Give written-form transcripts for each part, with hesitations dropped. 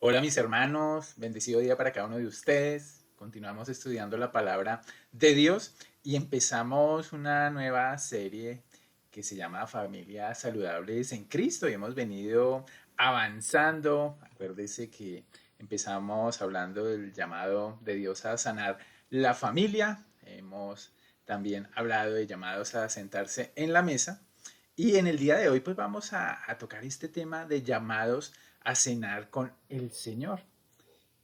Hola mis hermanos, bendecido día para cada uno de ustedes. Continuamos estudiando la palabra de Dios y empezamos una nueva serie que se llama Familias Saludables en Cristo y hemos venido avanzando. Acuérdese que empezamos hablando del llamado de Dios a sanar la familia. Hemos también hablado de llamados a sentarse en la mesa y en el día de hoy pues vamos a tocar este tema de llamados a cenar con el Señor.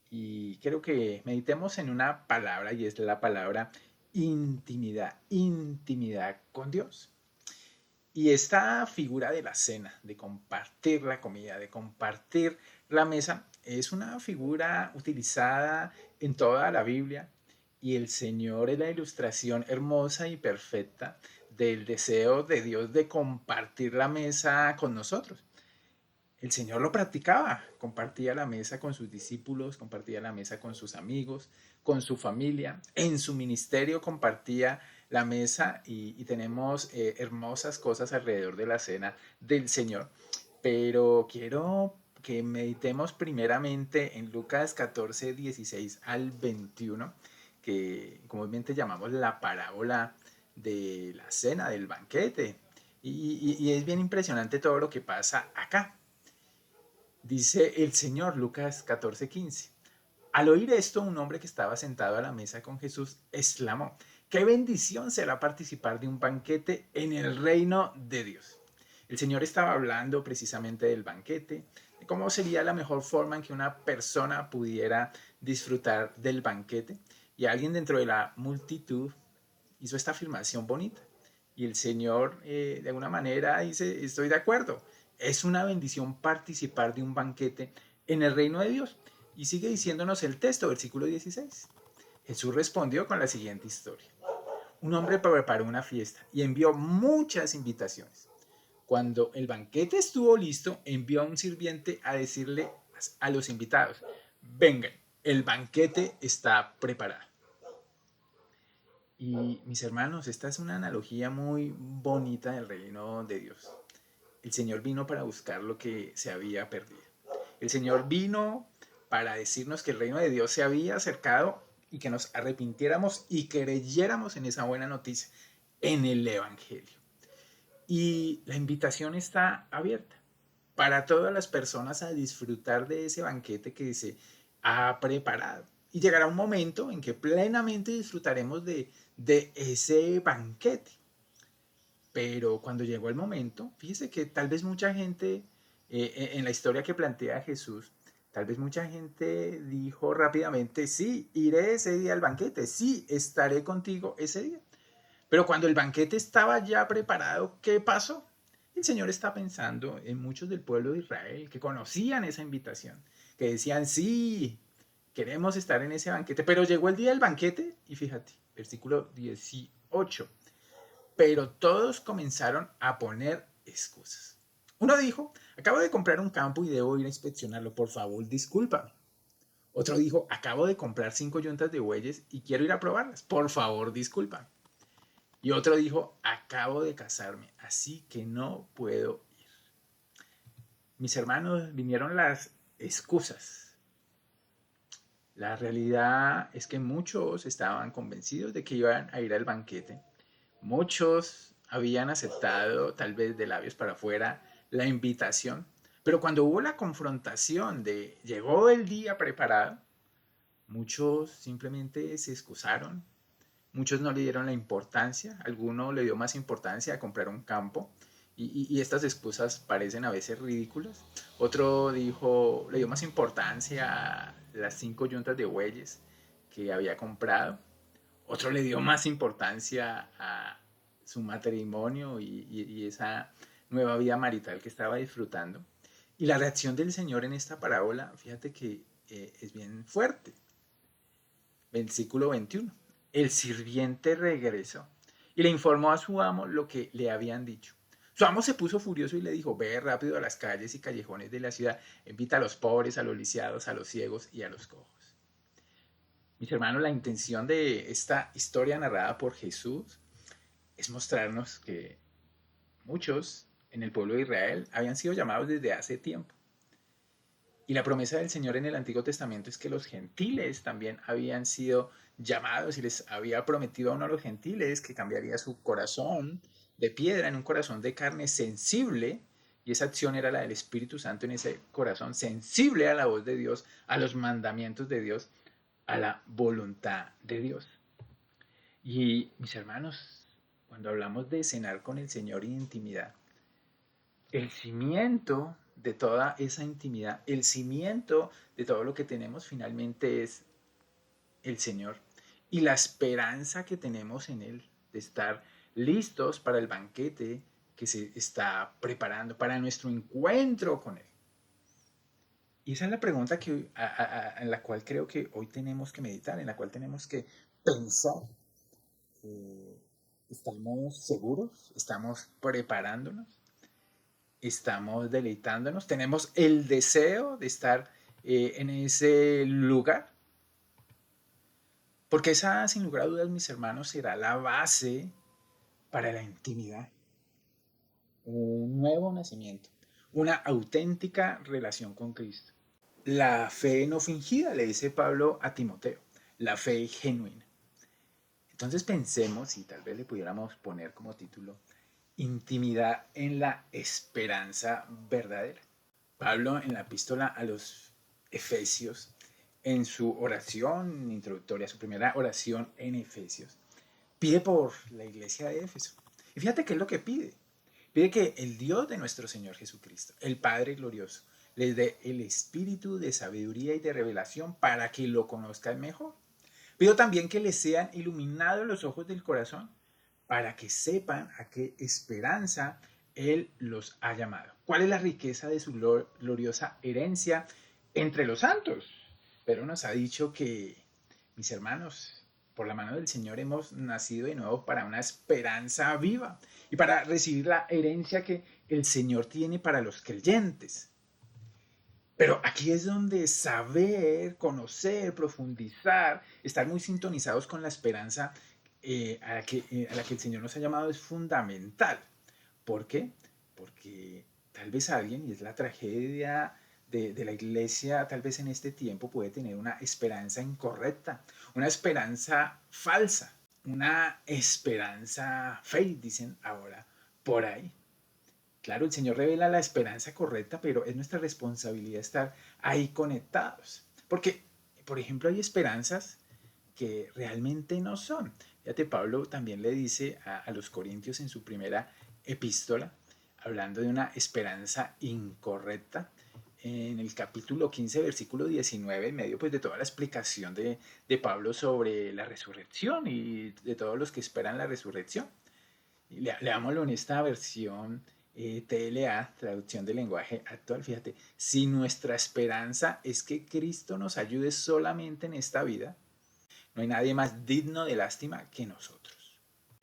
Y quiero que meditemos en una palabra y es la palabra intimidad, intimidad con Dios. Y esta figura de la cena, de compartir la comida, de compartir la mesa, es una figura utilizada en toda la Biblia y el Señor es la ilustración hermosa y perfecta del deseo de Dios de compartir la mesa con nosotros. El Señor lo practicaba, compartía la mesa con sus discípulos, compartía la mesa con sus amigos, con su familia, en su ministerio compartía la mesa y tenemos hermosas cosas alrededor de la cena del Señor. Pero quiero que meditemos primeramente en Lucas 14, 16 al 21, que comúnmente llamamos la parábola de la cena, del banquete. Y es bien impresionante todo lo que pasa acá. Dice el Señor, Lucas 14:15. Al oír esto, un hombre que estaba sentado a la mesa con Jesús exclamó: ¡Qué bendición será participar de un banquete en el reino de Dios! El Señor estaba hablando precisamente del banquete, de cómo sería la mejor forma en que una persona pudiera disfrutar del banquete. Y alguien dentro de la multitud hizo esta afirmación bonita. Y el Señor, de alguna manera, dice: estoy de acuerdo. Es una bendición participar de un banquete en el reino de Dios. Y sigue diciéndonos el texto, versículo 16. Jesús respondió con la siguiente historia. Un hombre preparó una fiesta y envió muchas invitaciones. Cuando el banquete estuvo listo, envió a un sirviente a decirle a los invitados: vengan, el banquete está preparado. Y mis hermanos, esta es una analogía muy bonita del reino de Dios. El Señor vino para buscar lo que se había perdido. El Señor vino para decirnos que el reino de Dios se había acercado y que nos arrepintiéramos y creyéramos en esa buena noticia, en el Evangelio. Y la invitación está abierta para todas las personas a disfrutar de ese banquete que se ha preparado. Y llegará un momento en que plenamente disfrutaremos de ese banquete. Pero cuando llegó el momento, fíjese que tal vez mucha gente, en la historia que plantea Jesús, tal vez mucha gente dijo rápidamente: sí, iré ese día al banquete, sí, estaré contigo ese día. Pero cuando el banquete estaba ya preparado, ¿qué pasó? El Señor está pensando en muchos del pueblo de Israel que conocían esa invitación, que decían: sí, queremos estar en ese banquete. Pero llegó el día del banquete y fíjate, versículo 18. Pero todos comenzaron a poner excusas. Uno dijo: acabo de comprar un campo y debo ir a inspeccionarlo, por favor, discúlpame. Otro dijo: acabo de comprar 5 yuntas de bueyes y quiero ir a probarlas, por favor, discúlpame. Y otro dijo: acabo de casarme, así que no puedo ir. Mis hermanos, vinieron las excusas. La realidad es que muchos estaban convencidos de que iban a ir al banquete. Muchos habían aceptado, tal vez de labios para afuera, la invitación. Pero cuando hubo la confrontación de llegó el día preparado, muchos simplemente se excusaron. Muchos no le dieron la importancia, alguno le dio más importancia a comprar un campo y estas excusas parecen a veces ridículas. Otro dijo, le dio más importancia a las 5 yuntas de bueyes que había comprado. Otro le dio más importancia a su matrimonio y esa nueva vida marital que estaba disfrutando. Y la reacción del Señor en esta parábola, fíjate que es bien fuerte. Versículo 21. El sirviente regresó y le informó a su amo lo que le habían dicho. Su amo se puso furioso y le dijo: ve rápido a las calles y callejones de la ciudad, invita a los pobres, a los lisiados, a los ciegos y a los cojos. Mis hermanos, la intención de esta historia narrada por Jesús es mostrarnos que muchos en el pueblo de Israel habían sido llamados desde hace tiempo. Y la promesa del Señor en el Antiguo Testamento es que los gentiles también habían sido llamados y les había prometido a uno de los gentiles que cambiaría su corazón de piedra en un corazón de carne sensible. Y esa acción era la del Espíritu Santo en ese corazón sensible a la voz de Dios, a los mandamientos de Dios, a la voluntad de Dios. Y mis hermanos, cuando hablamos de cenar con el Señor y intimidad, el cimiento de toda esa intimidad, el cimiento de todo lo que tenemos finalmente es el Señor y la esperanza que tenemos en Él de estar listos para el banquete que se está preparando, para nuestro encuentro con Él. Y esa es la pregunta en la cual creo que hoy tenemos que meditar, en la cual tenemos que pensar. Eh, ¿Estamos seguros? ¿Estamos preparándonos? ¿Estamos deleitándonos? ¿Tenemos el deseo de estar en ese lugar? Porque esa, sin lugar a dudas, mis hermanos, será la base para la intimidad. Un nuevo nacimiento, una auténtica relación con Cristo. La fe no fingida, le dice Pablo a Timoteo, la fe genuina. Entonces pensemos, y tal vez le pudiéramos poner como título, intimidad en la esperanza verdadera. Pablo en la epístola a los Efesios, en su oración introductoria, su primera oración en Efesios, pide por la iglesia de Éfeso. Y fíjate qué es lo que pide. Pide que el Dios de nuestro Señor Jesucristo, el Padre glorioso, les dé el espíritu de sabiduría y de revelación para que lo conozcan mejor. Pido también que les sean iluminados los ojos del corazón para que sepan a qué esperanza Él los ha llamado. ¿Cuál es la riqueza de su gloriosa herencia entre los santos? Pero nos ha dicho que, mis hermanos, por la mano del Señor hemos nacido de nuevo para una esperanza viva y para recibir la herencia que el Señor tiene para los creyentes. Pero aquí es donde saber, conocer, profundizar, estar muy sintonizados con la esperanza a la que el Señor nos ha llamado es fundamental. ¿Por qué? Porque tal vez alguien, y es la tragedia de la iglesia, tal vez en este tiempo puede tener una esperanza incorrecta, una esperanza falsa, una esperanza fake, dicen ahora, por ahí. Claro, el Señor revela la esperanza correcta, pero es nuestra responsabilidad estar ahí conectados. Porque, por ejemplo, hay esperanzas que realmente no son. Fíjate, Pablo también le dice a los corintios en su primera epístola, hablando de una esperanza incorrecta, en el capítulo 15, versículo 19, en medio pues, de toda la explicación de Pablo sobre la resurrección y de todos los que esperan la resurrección. Leámoslo en esta versión TLA, traducción del lenguaje actual. Fíjate, si nuestra esperanza es que Cristo nos ayude solamente en esta vida, no hay nadie más digno de lástima que nosotros.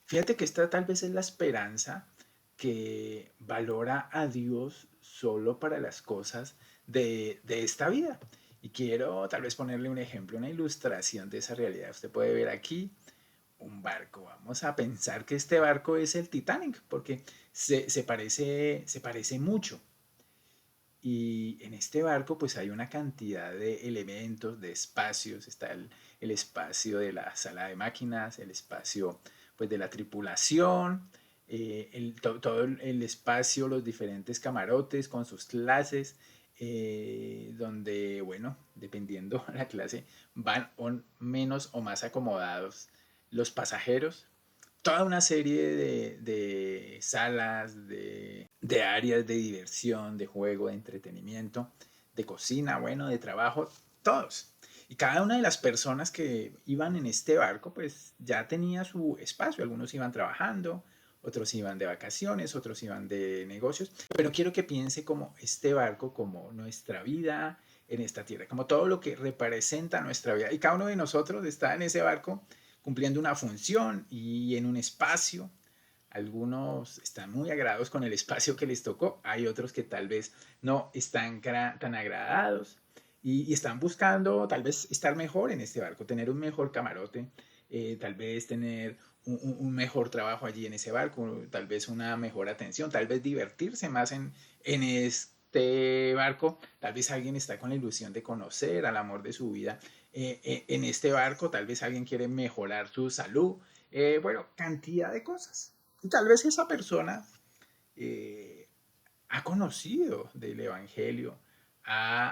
Fíjate que esta tal vez es la esperanza que valora a Dios solo para las cosas de esta vida. Y quiero tal vez ponerle un ejemplo, una ilustración de esa realidad. Usted puede ver aquí un barco. Vamos a pensar que este barco es el Titanic, porque se parece mucho. Y en este barco pues hay una cantidad de elementos, de espacios. Está el espacio de la sala de máquinas, el espacio pues de la tripulación, todo el espacio, los diferentes camarotes con sus clases, donde, bueno, dependiendo de la clase, van menos o más acomodados los pasajeros, toda una serie de salas, de áreas de diversión, de juego, de entretenimiento, de cocina, bueno, de trabajo, todos. Y cada una de las personas que iban en este barco, pues ya tenía su espacio. Algunos iban trabajando, otros iban de vacaciones, otros iban de negocios. Pero quiero que piense como este barco, como nuestra vida en esta tierra, como todo lo que representa nuestra vida. Y cada uno de nosotros está en ese barco cumpliendo una función y en un espacio. Algunos están muy agradados con el espacio que les tocó, hay otros que tal vez no están tan agradados y están buscando tal vez estar mejor en este barco, tener un mejor camarote, tal vez tener un mejor trabajo allí en ese barco, tal vez una mejor atención, tal vez divertirse más en este barco, tal vez alguien está con la ilusión de conocer al amor de su vida en este barco, tal vez alguien quiere mejorar su salud, bueno, cantidad de cosas. Y tal vez esa persona eh, ha conocido del Evangelio,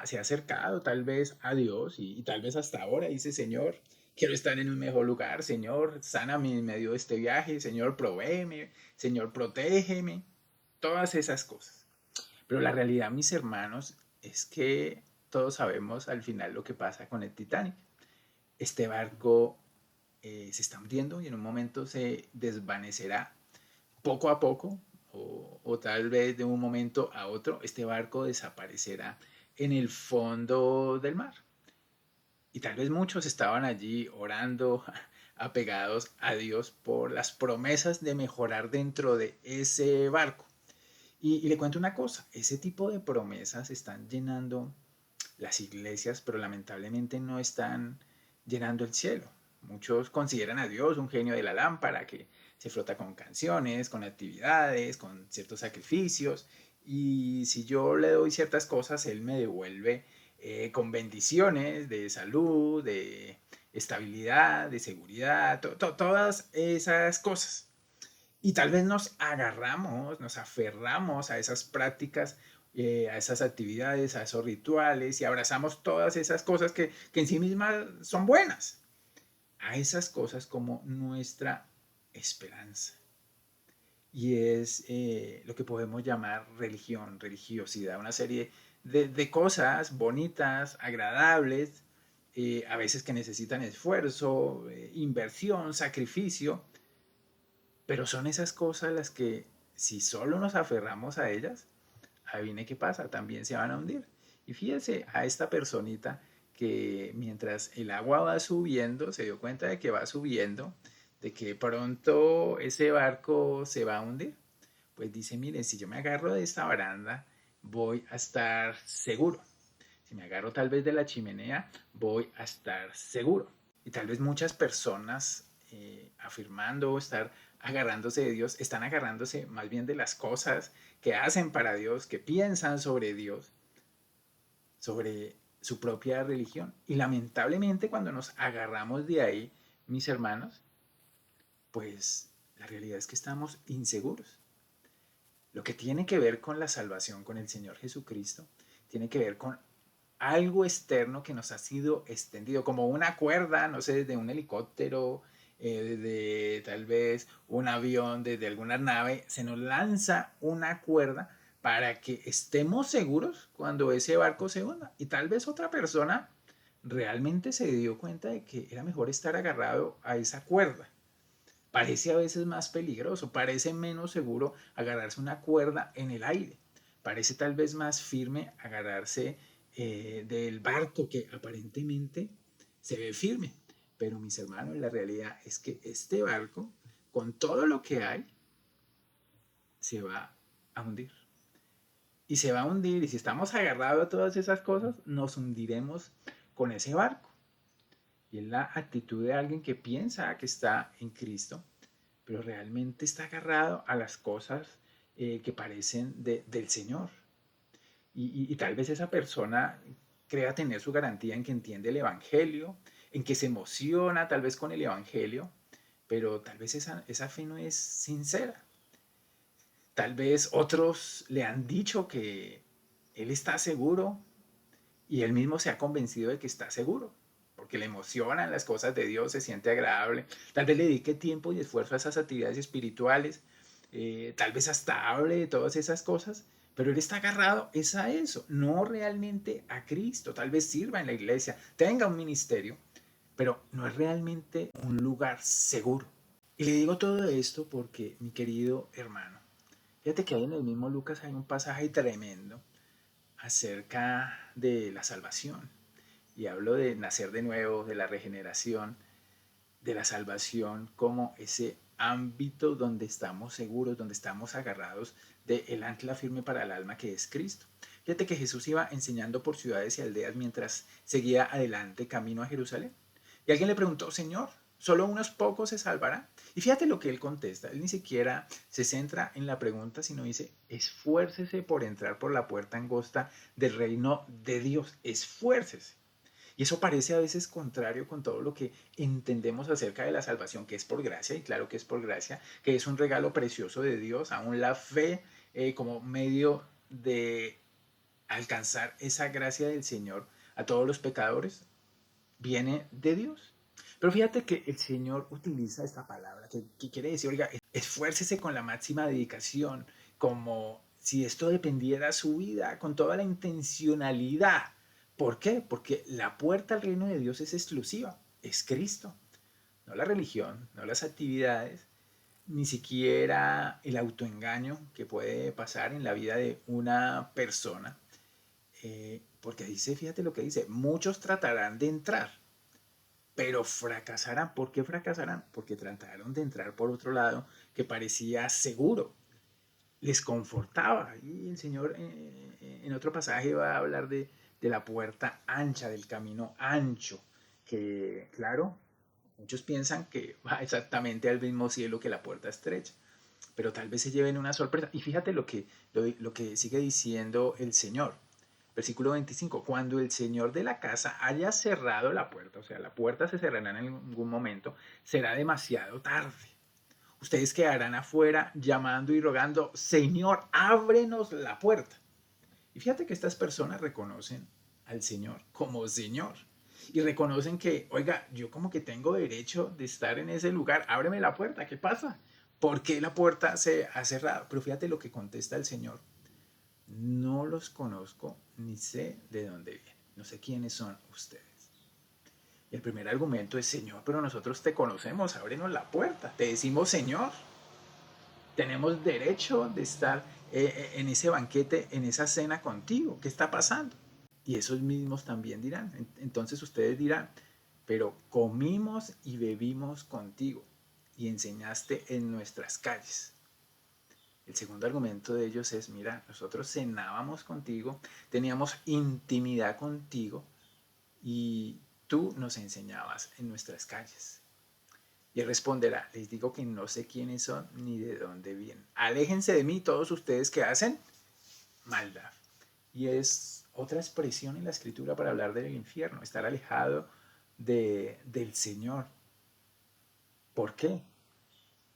se ha acercado tal vez a Dios y tal vez hasta ahora dice, Señor, quiero estar en un mejor lugar, Señor, sáname en medio de este viaje, Señor, provéeme, Señor, protégeme, todas esas cosas. Pero la realidad, mis hermanos, es que todos sabemos al final lo que pasa con el Titanic. Este barco se está hundiendo y en un momento se desvanecerá poco a poco o tal vez de un momento a otro este barco desaparecerá en el fondo del mar. Y tal vez muchos estaban allí orando, apegados a Dios por las promesas de mejorar dentro de ese barco. Y le cuento una cosa, ese tipo de promesas están llenando las iglesias, pero lamentablemente no están llenando el cielo. Muchos consideran a Dios un genio de la lámpara que se frota con canciones, con actividades, con ciertos sacrificios. Y si yo le doy ciertas cosas, Él me devuelve con bendiciones de salud, de estabilidad, de seguridad, todas esas cosas. Y tal vez nos agarramos, nos aferramos a esas prácticas, a esas actividades, a esos rituales y abrazamos todas esas cosas que en sí mismas son buenas, a esas cosas como nuestra esperanza. Y es lo que podemos llamar religión, religiosidad, una serie de cosas bonitas, agradables, a veces que necesitan esfuerzo, inversión, sacrificio, pero son esas cosas las que, si solo nos aferramos a ellas, adivine qué pasa, también se van a hundir. Y fíjese a esta personita que mientras el agua va subiendo, se dio cuenta de que va subiendo, de que pronto ese barco se va a hundir. Pues dice, miren, si yo me agarro de esta baranda, voy a estar seguro. Si me agarro tal vez de la chimenea, voy a estar seguro. Y tal vez muchas personas afirmando estar agarrándose de Dios, están agarrándose más bien de las cosas que hacen para Dios, que piensan sobre Dios, sobre su propia religión. Y lamentablemente cuando nos agarramos de ahí, mis hermanos, pues la realidad es que estamos inseguros. Lo que tiene que ver con la salvación, con el Señor Jesucristo, tiene que ver con algo externo que nos ha sido extendido, como una cuerda, no sé, desde un helicóptero, desde tal vez un avión, desde alguna nave, se nos lanza una cuerda para que estemos seguros cuando ese barco se hunda. Y tal vez otra persona realmente se dio cuenta de que era mejor estar agarrado a esa cuerda. Parece a veces más peligroso, parece menos seguro agarrarse una cuerda en el aire, parece tal vez más firme agarrarse del barco que aparentemente se ve firme. Pero mis hermanos, la realidad es que este barco, con todo lo que hay, se va a hundir. Y se va a hundir, y si estamos agarrados a todas esas cosas, nos hundiremos con ese barco. Y es la actitud de alguien que piensa que está en Cristo, pero realmente está agarrado a las cosas que parecen del Señor. Y tal vez esa persona crea tener su garantía en que entiende el Evangelio, en que se emociona tal vez con el Evangelio, pero tal vez esa fe no es sincera. Tal vez otros le han dicho que él está seguro y él mismo se ha convencido de que está seguro, porque le emocionan las cosas de Dios, se siente agradable. Tal vez le dedique tiempo y esfuerzo a esas actividades espirituales, tal vez hasta hable de todas esas cosas, pero él está agarrado es a eso, no realmente a Cristo. Tal vez sirva en la iglesia, tenga un ministerio, pero no es realmente un lugar seguro. Y le digo todo esto porque, mi querido hermano, fíjate que ahí en el mismo Lucas hay un pasaje tremendo acerca de la salvación. Y hablo de nacer de nuevo, de la regeneración, de la salvación como ese ámbito donde estamos seguros, donde estamos agarrados del ancla firme para el alma que es Cristo. Fíjate que Jesús iba enseñando por ciudades y aldeas mientras seguía adelante camino a Jerusalén. Y alguien le preguntó, Señor, ¿Solo unos pocos se salvarán? Y fíjate lo que él contesta. Él ni siquiera se centra en la pregunta, sino dice, esfuércese por entrar por la puerta angosta del reino de Dios. Esfuércese. Y eso parece a veces contrario con todo lo que entendemos acerca de la salvación, que es por gracia, y claro que es por gracia, que es un regalo precioso de Dios, aún la fe como medio de alcanzar esa gracia del Señor a todos los pecadores, viene de Dios. Pero fíjate que el Señor utiliza esta palabra que quiere decir, oiga, esfuércese con la máxima dedicación, como si esto dependiera de su vida, con toda la intencionalidad. ¿Por qué? Porque la puerta al reino de Dios es exclusiva, es Cristo, no la religión, no las actividades, ni siquiera el autoengaño que puede pasar en la vida de una persona. Porque dice, fíjate lo que dice, muchos tratarán de entrar, pero fracasarán. ¿Por qué fracasarán? Porque trataron de entrar por otro lado que parecía seguro, les confortaba. Y el Señor en otro pasaje va a hablar de la puerta ancha, del camino ancho, que claro, muchos piensan que va exactamente al mismo cielo que la puerta estrecha, pero tal vez se lleven una sorpresa. Y fíjate lo que sigue diciendo el Señor. Versículo 25, cuando el señor de la casa haya cerrado la puerta, o sea, la puerta se cerrará en algún momento, será demasiado tarde. Ustedes quedarán afuera llamando y rogando, Señor, ábrenos la puerta. Y fíjate que estas personas reconocen al Señor como Señor. Y reconocen que, oiga, yo como que tengo derecho de estar en ese lugar, ábreme la puerta, ¿qué pasa? ¿Por qué la puerta se ha cerrado? Pero fíjate lo que contesta el Señor. No los conozco ni sé de dónde vienen. No sé quiénes son ustedes. Y el primer argumento es, Señor, pero nosotros te conocemos, ábrenos la puerta. Te decimos, Señor, tenemos derecho de estar en ese banquete, en esa cena contigo. ¿Qué está pasando? Y esos mismos también dirán. Entonces ustedes dirán, pero comimos y bebimos contigo y enseñaste en nuestras calles. El segundo argumento de ellos es, mira, nosotros cenábamos contigo, teníamos intimidad contigo y tú nos enseñabas en nuestras calles. Y él responderá, les digo que no sé quiénes son ni de dónde vienen. Aléjense de mí todos ustedes que hacen maldad. Y es otra expresión en la escritura para hablar del infierno, estar alejado del Señor. ¿Por qué?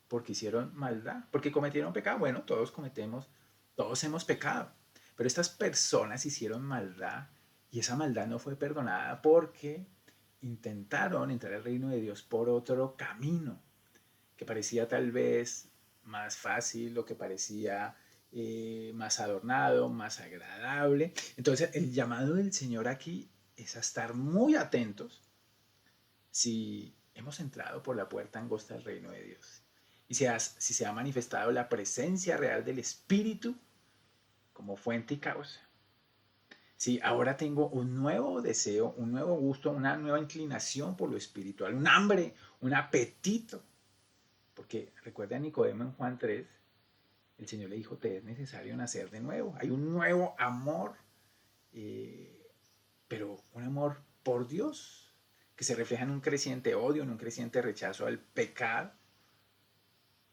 Porque hicieron maldad, porque cometieron pecado. Bueno, todos hemos pecado. Pero estas personas hicieron maldad y esa maldad no fue perdonada porque intentaron entrar al reino de Dios por otro camino, que parecía tal vez más fácil o que parecía más adornado, más agradable. Entonces, el llamado del Señor aquí es a estar muy atentos si hemos entrado por la puerta angosta del reino de Dios y si se ha manifestado la presencia real del Espíritu como fuente y causa. Si ahora tengo un nuevo deseo, un nuevo gusto, una nueva inclinación por lo espiritual, un hambre, un apetito. Porque recuerda a Nicodemo en Juan 3, el Señor le dijo, te es necesario nacer de nuevo. Hay un nuevo amor, pero un amor por Dios, que se refleja en un creciente odio, en un creciente rechazo al pecado,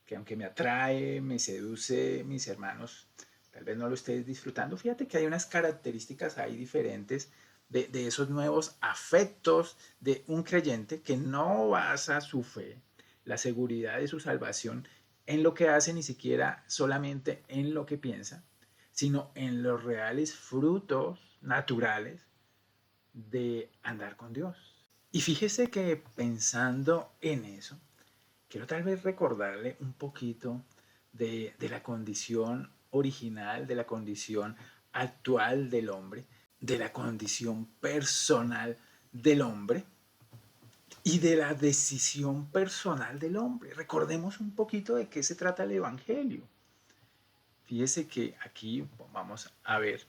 que aunque me atrae, me seduce, mis hermanos, tal vez no lo estés disfrutando. Fíjate que hay unas características ahí diferentes de esos nuevos afectos de un creyente que no basa su fe, la seguridad de su salvación en lo que hace, ni siquiera solamente en lo que piensa, sino en los reales frutos naturales de andar con Dios. Y fíjese que pensando en eso, quiero tal vez recordarle un poquito de la condición original, de la condición actual del hombre, de la condición personal del hombre y de la decisión personal del hombre. Recordemos un poquito de qué se trata el Evangelio. Fíjese que aquí vamos a ver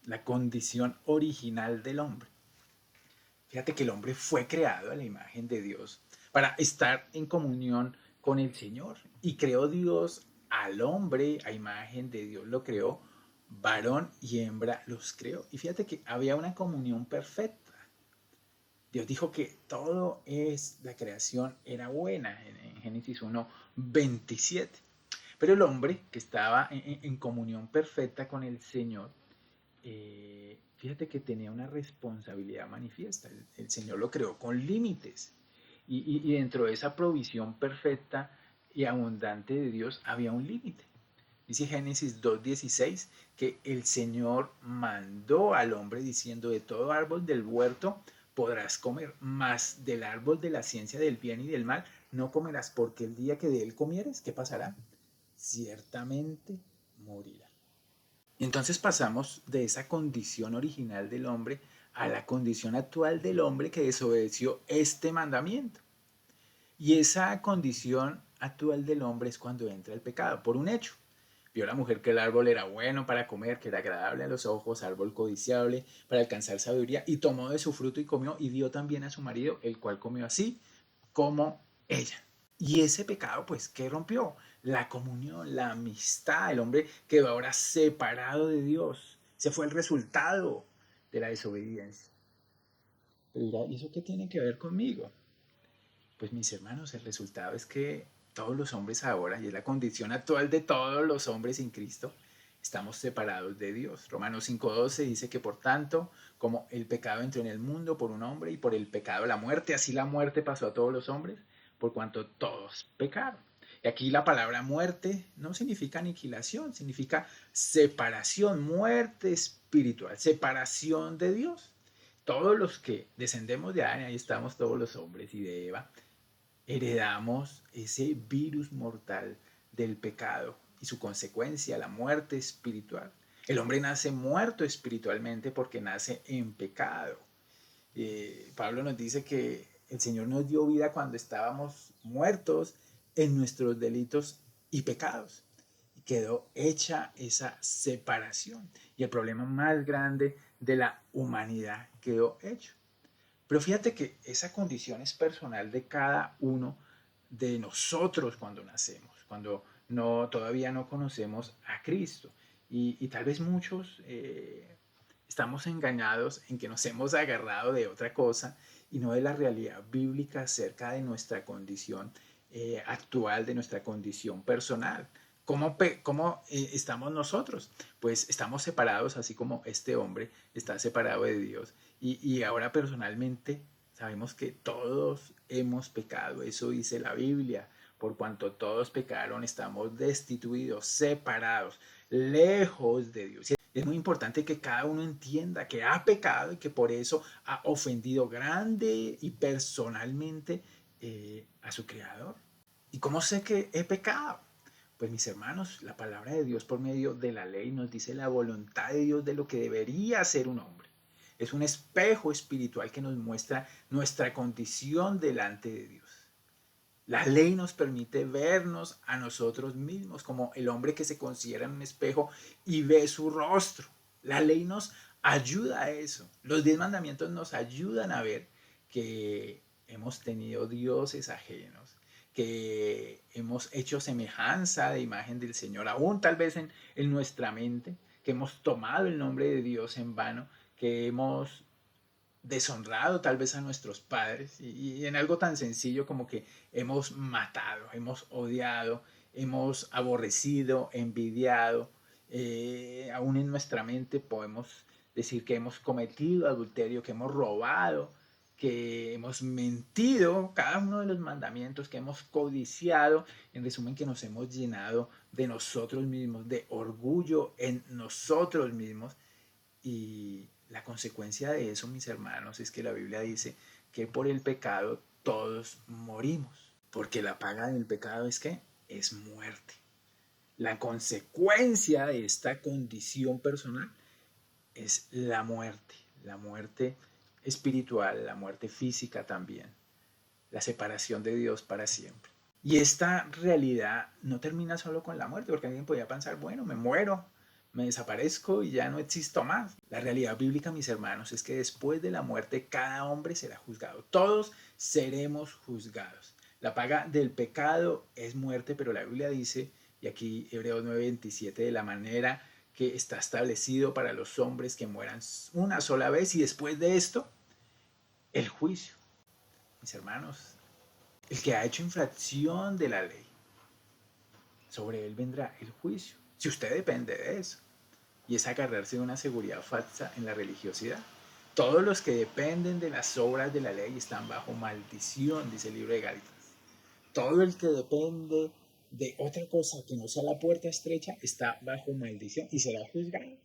la condición original del hombre. Fíjate que el hombre fue creado a la imagen de Dios para estar en comunión con el Señor. Y creó Dios al hombre a imagen de Dios. Lo creó, varón y hembra los creó. Y fíjate que había una comunión perfecta. Dios dijo que todo es, la creación era buena en Génesis 1:27. Pero el hombre que estaba en comunión perfecta con el Señor, fíjate que tenía una responsabilidad manifiesta. El Señor lo creó con límites. Y dentro de esa provisión perfecta y abundante de Dios había un límite. Dice Génesis 2:16 que el Señor mandó al hombre diciendo: de todo árbol del huerto podrás comer, mas del árbol de la ciencia del bien y del mal no comerás, porque el día que de él comieres, ¿qué pasará? Ciertamente morirá. Entonces pasamos de esa condición original del hombre a la condición actual del hombre que desobedeció este mandamiento. Y esa condición actual del hombre es cuando entra el pecado, por un hecho. Vio la mujer que el árbol era bueno para comer, que era agradable a los ojos, árbol codiciable para alcanzar sabiduría, y tomó de su fruto y comió, y dio también a su marido, el cual comió así como ella. Y ese pecado, pues, ¿qué rompió? La comunión, la amistad. El hombre quedó ahora separado de Dios. Se fue el resultado de la desobediencia. Pero dirá, ¿y eso qué tiene que ver conmigo? Pues mis hermanos, el resultado es que todos los hombres ahora, y es la condición actual de todos los hombres sin Cristo, estamos separados de Dios. Romanos 5:12 dice que por tanto, como el pecado entró en el mundo por un hombre y por el pecado la muerte, así la muerte pasó a todos los hombres, por cuanto todos pecaron. Y aquí la palabra muerte no significa aniquilación, significa separación, muerte espiritual, separación de Dios. Todos los que descendemos de Adán, ahí estamos todos los hombres y de Eva, heredamos ese virus mortal del pecado y su consecuencia, la muerte espiritual. El hombre nace muerto espiritualmente porque nace en pecado. Pablo nos dice que el Señor nos dio vida cuando estábamos muertos en nuestros delitos y pecados. Y quedó hecha esa separación. Y el problema más grande de la humanidad quedó hecho. Pero fíjate que esa condición es personal de cada uno de nosotros cuando nacemos, cuando todavía no conocemos a Cristo. Y tal vez muchos estamos engañados en que nos hemos agarrado de otra cosa y no de la realidad bíblica acerca de nuestra condición actual, de nuestra condición personal. ¿Cómo estamos nosotros? Pues estamos separados, así como este hombre está separado de Dios. Y ahora personalmente sabemos que todos hemos pecado, eso dice la Biblia. Por cuanto todos pecaron, estamos destituidos, separados, lejos de Dios. Es muy importante que cada uno entienda que ha pecado y que por eso ha ofendido grande y personalmente a su Creador. ¿Y cómo sé que he pecado? Pues mis hermanos, la palabra de Dios por medio de la ley nos dice la voluntad de Dios de lo que debería ser un hombre. Es un espejo espiritual que nos muestra nuestra condición delante de Dios. La ley nos permite vernos a nosotros mismos como el hombre que se considera en un espejo y ve su rostro. La ley nos ayuda a eso. Los 10 mandamientos nos ayudan a ver que hemos tenido dioses ajenos, que hemos hecho semejanza de imagen del Señor, aún tal vez en nuestra mente, que hemos tomado el nombre de Dios en vano, que hemos deshonrado tal vez a nuestros padres y en algo tan sencillo como que hemos matado, hemos odiado, hemos aborrecido, envidiado, aún en nuestra mente podemos decir que hemos cometido adulterio, que hemos robado, que hemos mentido, cada uno de los mandamientos, que hemos codiciado, en resumen que nos hemos llenado de nosotros mismos, de orgullo en nosotros mismos. Y la consecuencia de eso, mis hermanos, es que la Biblia dice que por el pecado todos morimos. Porque la paga del pecado es que es muerte. La consecuencia de esta condición personal es la muerte espiritual, la muerte física también, la separación de Dios para siempre. Y esta realidad no termina solo con la muerte, porque alguien podría pensar, bueno, me muero, me desaparezco y ya no existo más. La realidad bíblica, mis hermanos, es que después de la muerte cada hombre será juzgado. Todos seremos juzgados. La paga del pecado es muerte, pero la Biblia dice, y aquí Hebreos 9:27, de la manera que está establecido para los hombres que mueran una sola vez y después de esto el juicio. Mis hermanos, el que ha hecho infracción de la ley, sobre él vendrá el juicio. Si usted depende de eso, y es agarrarse de una seguridad falsa en la religiosidad. Todos los que dependen de las obras de la ley están bajo maldición, dice el libro de Gálatas. Todo el que depende de otra cosa que no sea la puerta estrecha está bajo maldición y será juzgado.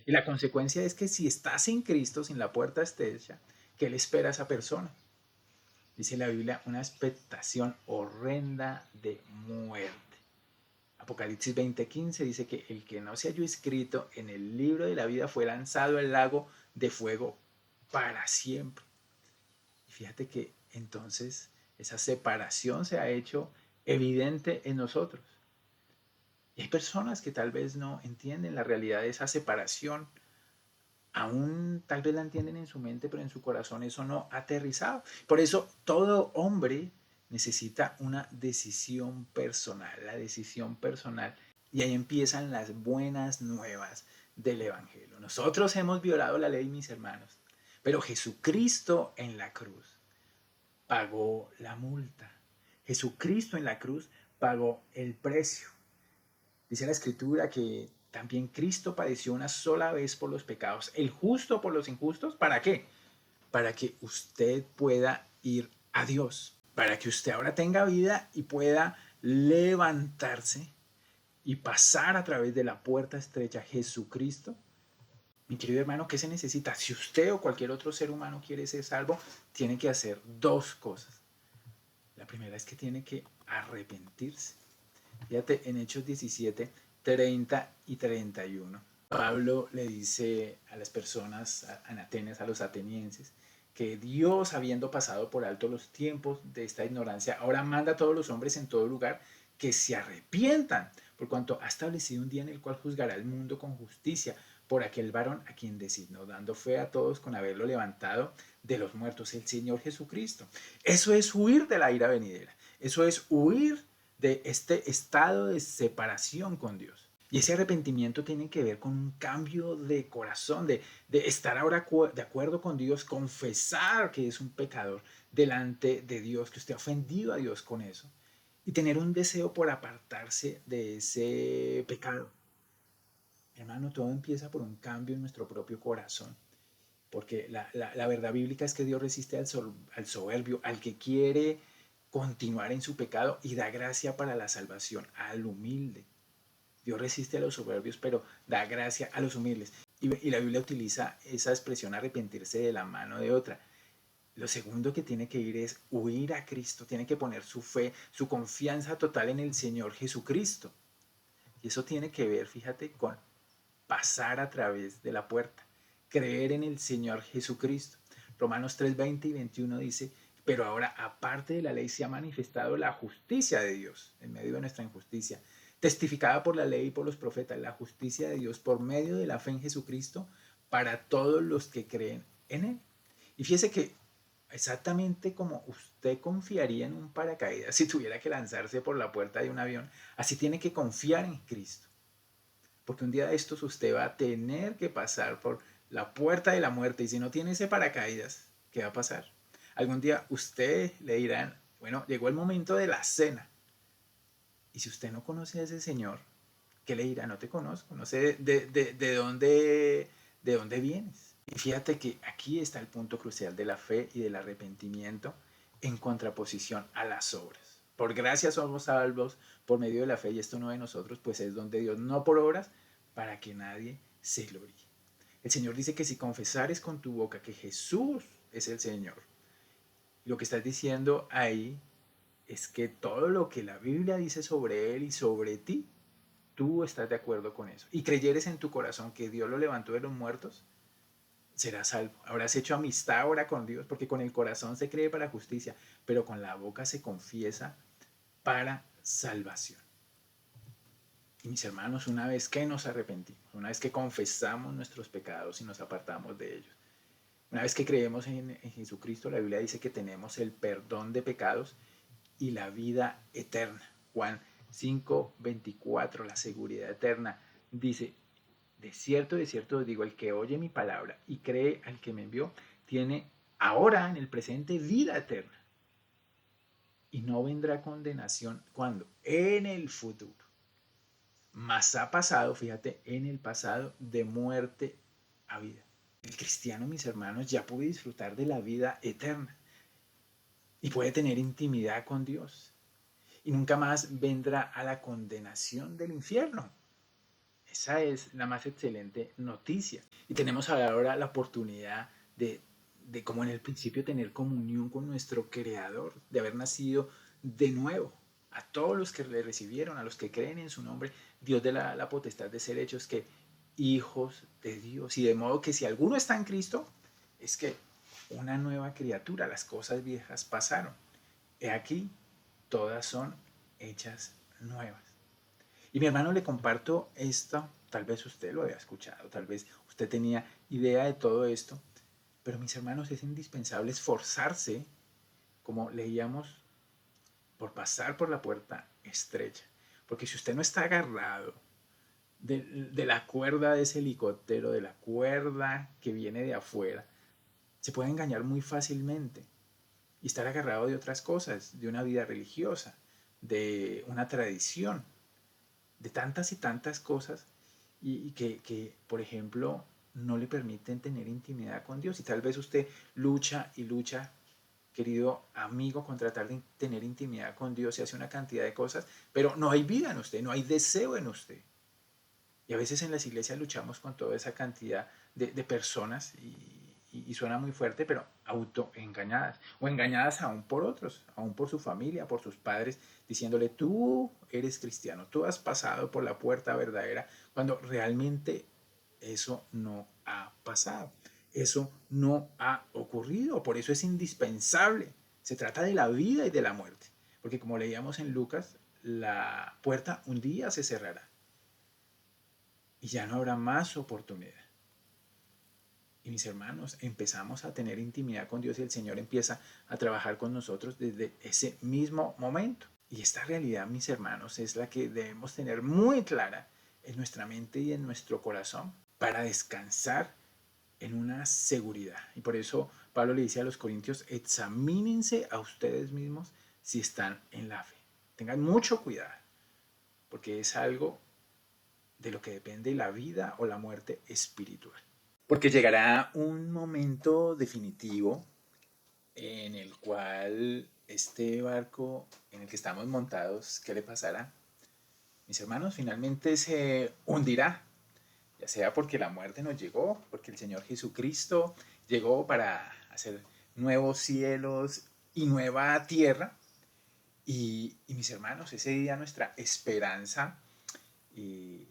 Y la consecuencia es que si estás en Cristo sin la puerta estrecha, ¿qué le espera a esa persona? Dice la Biblia, una expectación horrenda de muerte. Apocalipsis 20:15 dice que el que no se halló escrito en el libro de la vida fue lanzado al lago de fuego para siempre. Y fíjate que entonces esa separación se ha hecho evidente en nosotros. Y hay personas que tal vez no entienden la realidad de esa separación. Aún tal vez la entienden en su mente, pero en su corazón eso no ha aterrizado. Por eso todo hombre necesita una decisión personal, la decisión personal. Y ahí empiezan las buenas nuevas del Evangelio. Nosotros hemos violado la ley, mis hermanos, pero Jesucristo en la cruz pagó la multa. Jesucristo en la cruz pagó el precio. Dice la Escritura que también Cristo padeció una sola vez por los pecados, el justo por los injustos. ¿Para qué? Para que usted pueda ir a Dios, para que usted ahora tenga vida y pueda levantarse y pasar a través de la puerta estrecha Jesucristo. Mi querido hermano, ¿qué se necesita? Si usted o cualquier otro ser humano quiere ser salvo, tiene que hacer dos cosas. La primera es que tiene que arrepentirse. Fíjate, en Hechos 17, 30 y 31, Pablo le dice a las personas en Atenas, a los atenienses, que Dios, habiendo pasado por alto los tiempos de esta ignorancia, ahora manda a todos los hombres en todo lugar que se arrepientan, por cuanto ha establecido un día en el cual juzgará al mundo con justicia por aquel varón a quien designó, dando fe a todos con haberlo levantado de los muertos, el Señor Jesucristo. Eso es huir de la ira venidera. Eso es huir de este estado de separación con Dios. Y ese arrepentimiento tiene que ver con un cambio de corazón, de estar ahora de acuerdo con Dios, confesar que es un pecador delante de Dios, que usted ha ofendido a Dios con eso, y tener un deseo por apartarse de ese pecado. Hermano, todo empieza por un cambio en nuestro propio corazón, porque la verdad bíblica es que Dios resiste al soberbio, al que quiere continuar en su pecado, y da gracia para la salvación al humilde. Dios resiste a los soberbios, pero da gracia a los humildes. Y la Biblia utiliza esa expresión arrepentirse de la mano de otra. Lo segundo que tiene que ir es huir a Cristo, tiene que poner su fe, su confianza total en el Señor Jesucristo. Y eso tiene que ver, fíjate, con pasar a través de la puerta, creer en el Señor Jesucristo. Romanos 3, 20 y 21 dice, pero ahora aparte de la ley se ha manifestado la justicia de Dios en medio de nuestra injusticia, testificada por la ley y por los profetas, la justicia de Dios por medio de la fe en Jesucristo para todos los que creen en Él. Y fíjese que exactamente como usted confiaría en un paracaídas si tuviera que lanzarse por la puerta de un avión, así tiene que confiar en Cristo. Porque un día de estos usted va a tener que pasar por la puerta de la muerte, y si no tiene ese paracaídas, ¿qué va a pasar? Algún día usted le dirán, bueno, llegó el momento de la cena. Y si usted no conoce a ese Señor, ¿qué le dirá? No te conozco, no sé de dónde vienes. Y fíjate que aquí está el punto crucial de la fe y del arrepentimiento en contraposición a las obras. Por gracia somos salvos por medio de la fe, y esto no de nosotros, pues es don de Dios, no por obras, para que nadie se gloríe. El Señor dice que si confesares con tu boca que Jesús es el Señor, lo que estás diciendo ahí es que todo lo que la Biblia dice sobre Él y sobre ti, tú estás de acuerdo con eso. Y creyeres en tu corazón que Dios lo levantó de los muertos, serás salvo. Habrás hecho amistad ahora con Dios, porque con el corazón se cree para justicia, pero con la boca se confiesa para salvación. Y mis hermanos, una vez que nos arrepentimos, una vez que confesamos nuestros pecados y nos apartamos de ellos, una vez que creemos en Jesucristo, la Biblia dice que tenemos el perdón de pecados y la vida eterna. Juan 5:24, la seguridad eterna, dice, de cierto os digo, el que oye mi palabra y cree al que me envió, tiene ahora en el presente vida eterna. Y no vendrá condenación. ¿Cuándo? En el futuro. Mas ha pasado, fíjate, en el pasado de muerte a vida. El cristiano, mis hermanos, ya puede disfrutar de la vida eterna y puede tener intimidad con Dios. Y nunca más vendrá a la condenación del infierno. Esa es la más excelente noticia. Y tenemos ahora la oportunidad de, como en el principio, tener comunión con nuestro Creador, de haber nacido de nuevo. A todos los que le recibieron, a los que creen en su nombre, Dios da la potestad de ser hechos que hijos de Dios. Y de modo que si alguno está en Cristo, es que una nueva criatura, las cosas viejas pasaron. He aquí, todas son hechas nuevas. Y mi hermano, le comparto esto, tal vez usted lo había escuchado, tal vez usted tenía idea de todo esto, pero mis hermanos, es indispensable esforzarse, como leíamos, por pasar por la puerta estrecha. Porque si usted no está agarrado de la cuerda de ese helicóptero, de la cuerda que viene de afuera, se puede engañar muy fácilmente y estar agarrado de otras cosas, de una vida religiosa, de una tradición, de tantas y tantas cosas y que, por ejemplo, no le permiten tener intimidad con Dios. Y tal vez usted lucha y lucha, querido amigo, con tratar de tener intimidad con Dios y hace una cantidad de cosas, pero no hay vida en usted, no hay deseo en usted. Y a veces en las iglesias luchamos con toda esa cantidad de personas y suena muy fuerte, pero autoengañadas o engañadas aún por otros, aún por su familia, por sus padres, diciéndole: tú eres cristiano, tú has pasado por la puerta verdadera, cuando realmente eso no ha pasado, eso no ha ocurrido. Por eso es indispensable. Se trata de la vida y de la muerte, porque como leíamos en Lucas, la puerta un día se cerrará y ya no habrá más oportunidad. Y mis hermanos, empezamos a tener intimidad con Dios y el Señor empieza a trabajar con nosotros desde ese mismo momento. Y esta realidad, mis hermanos, es la que debemos tener muy clara en nuestra mente y en nuestro corazón para descansar en una seguridad. Y por eso Pablo le dice a los corintios: examínense a ustedes mismos si están en la fe. Tengan mucho cuidado, porque es algo de lo que depende la vida o la muerte espiritual. Porque llegará un momento definitivo en el cual este barco en el que estamos montados, ¿qué le pasará? Mis hermanos, finalmente se hundirá, ya sea porque la muerte nos llegó, porque el Señor Jesucristo llegó para hacer nuevos cielos y nueva tierra. Y mis hermanos, ese día nuestra esperanza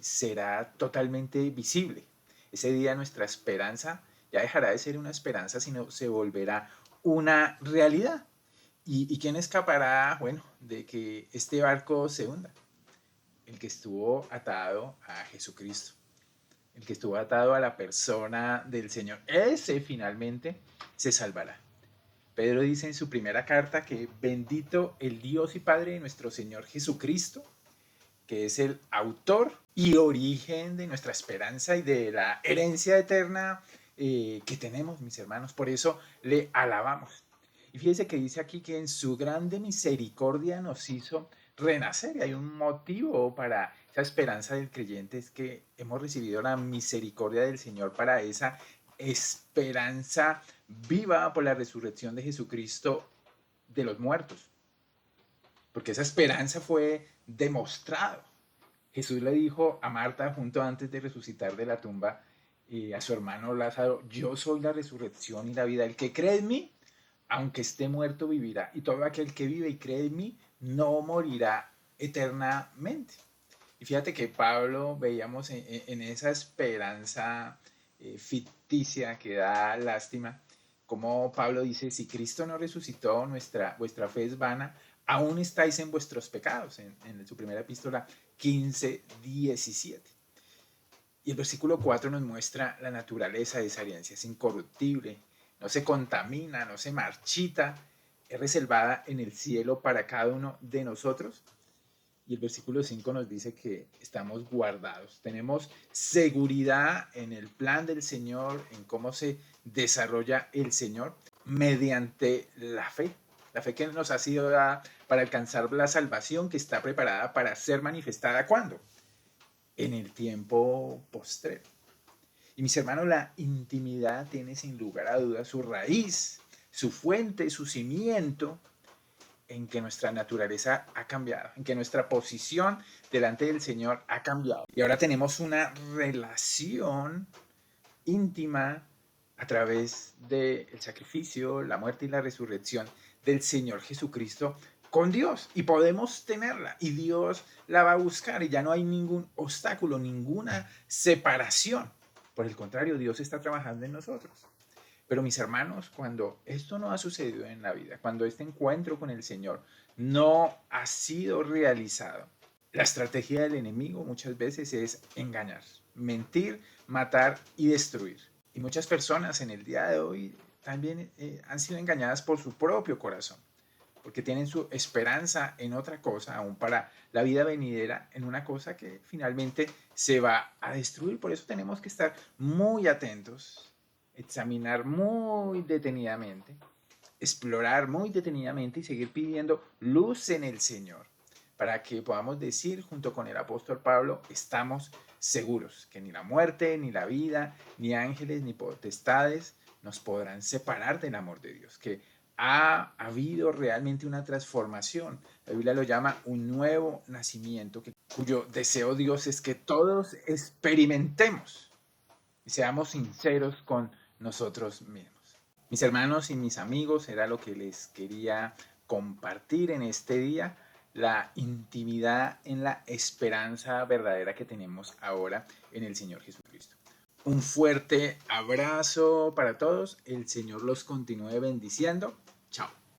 será totalmente visible. Ese día nuestra esperanza ya dejará de ser una esperanza, sino se volverá una realidad. ¿Y quién escapará, bueno, de que este barco se hunda? El que estuvo atado a Jesucristo, el que estuvo atado a la persona del Señor. Ese finalmente se salvará. Pedro dice en su primera carta que bendito el Dios y Padre de nuestro Señor Jesucristo, que es el autor y origen de nuestra esperanza y de la herencia eterna que tenemos, mis hermanos. Por eso le alabamos. Y fíjese que dice aquí que en su grande misericordia nos hizo renacer. Y hay un motivo para esa esperanza del creyente, es que hemos recibido la misericordia del Señor para esa esperanza viva por la resurrección de Jesucristo de los muertos. Porque esa esperanza fue demostrada. Jesús le dijo a Marta, junto antes de resucitar de la tumba, a su hermano Lázaro: yo soy la resurrección y la vida. El que cree en mí, aunque esté muerto, vivirá. Y todo aquel que vive y cree en mí, no morirá eternamente. Y fíjate que Pablo, veíamos en esa esperanza ficticia que da lástima, como Pablo dice: si Cristo no resucitó, vuestra fe es vana, aún estáis en vuestros pecados, en su primera epístola 15:17. Y el versículo 4 nos muestra la naturaleza de esa herencia: es incorruptible, no se contamina, no se marchita, es reservada en el cielo para cada uno de nosotros. Y el versículo 5 nos dice que estamos guardados, tenemos seguridad en el plan del Señor, en cómo se desarrolla el Señor. mediante la fe que nos ha sido dada para alcanzar la salvación que está preparada para ser manifestada. ¿Cuándo? En el tiempo postrero. Y mis hermanos, la intimidad tiene sin lugar a dudas su raíz, su fuente, su cimiento en que nuestra naturaleza ha cambiado, en que nuestra posición delante del Señor ha cambiado. Y ahora tenemos una relación íntima a través del sacrificio, la muerte y la resurrección del Señor Jesucristo con Dios. Y podemos tenerla y Dios la va a buscar y ya no hay ningún obstáculo, ninguna separación. Por el contrario, Dios está trabajando en nosotros. Pero mis hermanos, cuando esto no ha sucedido en la vida, cuando este encuentro con el Señor no ha sido realizado, la estrategia del enemigo muchas veces es engañar, mentir, matar y destruir. Y muchas personas en el día de hoy también han sido engañadas por su propio corazón, porque tienen su esperanza en otra cosa, aún para la vida venidera, en una cosa que finalmente se va a destruir. Por eso tenemos que estar muy atentos, examinar muy detenidamente, explorar muy detenidamente y seguir pidiendo luz en el Señor, para que podamos decir junto con el apóstol Pablo, estamos seguros que ni la muerte, ni la vida, ni ángeles, ni potestades nos podrán separar del amor de Dios, que ha habido realmente una transformación. La Biblia lo llama un nuevo nacimiento, cuyo deseo Dios es que todos experimentemos y seamos sinceros con nosotros mismos. Mis hermanos y mis amigos, era lo que les quería compartir en este día, la intimidad en la esperanza verdadera que tenemos ahora en el Señor Jesucristo. Un fuerte abrazo para todos, el Señor los continúe bendiciendo. Chao.